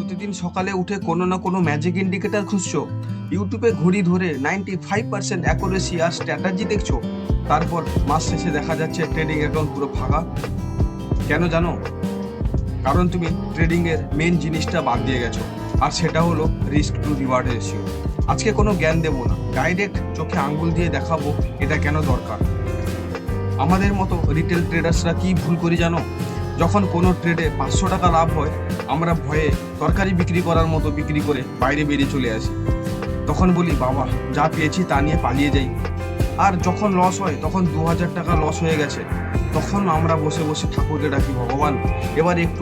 প্রতিদিন সকালে উঠে কোনো না কোনো ম্যাজিক ইন্ডিকেটর খুঁজছো, ইউটিউবে ঘড়ি ধরে 95% অ্যাকুরেসি আর স্ট্র্যাটাজি দেখছো, তারপর মাস শেষে দেখা যাচ্ছে ট্রেডিং অ্যাকাউন্ট পুরো ফাঁকা। কেন জানো? কারণ তুমি ট্রেডিং এর মেন জিনিসটা বাদ দিয়ে গেছো, আর সেটা হলো রিস্ক টু রিওয়ার্ড রেশিও। আজকে কোনো জ্ঞান দেবো না, ডাইরেক্ট চোখে আঙ্গুল দিয়ে দেখাবো এটা কেন দরকার। আমাদের মতো রিটেল ট্রেডার্সরা কি ভুল করি জানো? যখন কোনো ট্রেডে 500 টাকা লাভ হয়, আমরা ভয়ে তরকারি বিক্রি করার মতো বিক্রি করে বাইরে বেরিয়ে চলে আসি। তখন বলি বাবা, যা পেয়েছি তা নিয়ে পালিয়ে যাই। আর যখন লস হয়, তখন 2000 টাকা লস হয়ে গেছে, তখন আমরা বসে বসে ঠাকুরকে ডাকি, ভগবান এবার একটু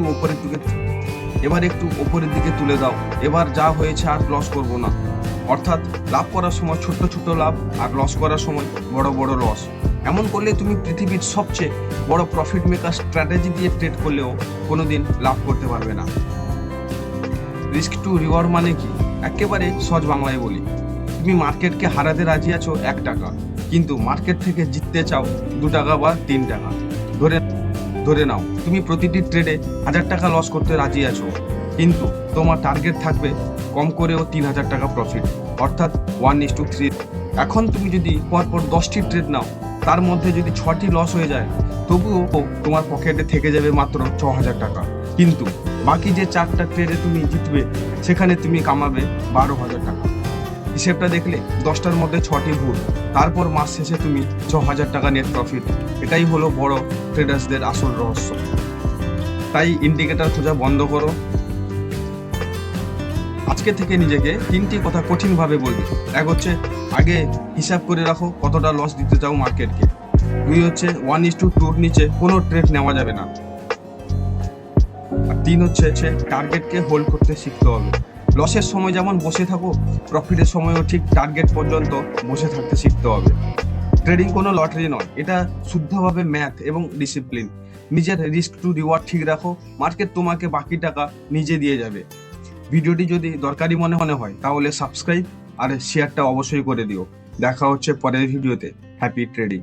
ওপরের দিকে তুলে দাও, এবার যা হয়েছে আর লস করব না। অর্থাৎ লাভ করার সময় ছোট্ট ছোট্ট লাভ, আর লস করার সময় বড় বড় লস। এমন করলে তুমি পৃথিবীর সবচেয়ে বড় প্রফিট মেকার স্ট্র্যাটেজি দিয়ে ট্রেড করলেও কোনোদিন লাভ করতে পারবে না। রিস্ক টু রিওয়ার্ড মানে কি? একেবারে সহজ বাংলায় বলি, তুমি মার্কেটকে হারাতে রাজি আছো 1 টাকা, কিন্তু মার্কেট থেকে জিততে চাও 2 টাকা বা 3 টাকা। ধরে নাও তুমি প্রতিটি ট্রেডে 1000 টাকা লস করতে রাজি আছো, কিন্তু তোমার টার্গেট থাকবে কম করেও 3000 টাকা প্রফিট, অর্থাৎ 1:3। এখন তুমি যদি পরপর 10টি ট্রেড নাও, তার মধ্যে যদি 6টি লস হয়ে যায়, তবুও তোমার পকেটে থেকে যাবে মাত্র 6000 টাকা। কিন্তু বাকি যে 4টা ট্রেডে তুমি জিতবে, সেখানে তুমি কামাবে 12,000 টাকা। হিসেবটা দেখলে 10টার মধ্যে 6টি ভুল, তারপর মাস শেষে তুমি 6000 টাকা নেট প্রফিট। এটাই হলো বড় ট্রেডার্সদের আসল রহস্য। তাই ইন্ডিকেটর খোঁজা বন্ধ করো। আজকে থেকে নিজেকে 3টি কথা কঠিনভাবে বলবে। 1 হচ্ছে আগে হিসাব করে রাখো কতটা লস দিতে চাও মার্কেটকে। 2 হচ্ছে 1:2 নিচে কোনো ট্রেড নেওয়া যাবে না। আর 3 হচ্ছে টার্গেটকে হোল্ড করতে শিখতে হবে। লসের সময় যেমন বসে থাকো, প্রফিটের সময়ও ঠিক টার্গেট পর্যন্ত বসে থাকতে শিখতে হবে। ট্রেডিং কোনো লটারি নয়, এটা শুদ্ধভাবে ম্যাথ এবং ডিসিপ্লিন। নিজের রিস্ক টু রিওয়ার্ড ঠিক রাখো, মার্কেট তোমাকে বাকি টাকা নিজে দিয়ে যাবে। ভিডিওটি যদি দরকারি মনে হয়, তাহলে সাবস্ক্রাইব আর শেয়ারটা অবশ্যই করে দিও। দেখা হচ্ছে পরের ভিডিওতে। Happy trading.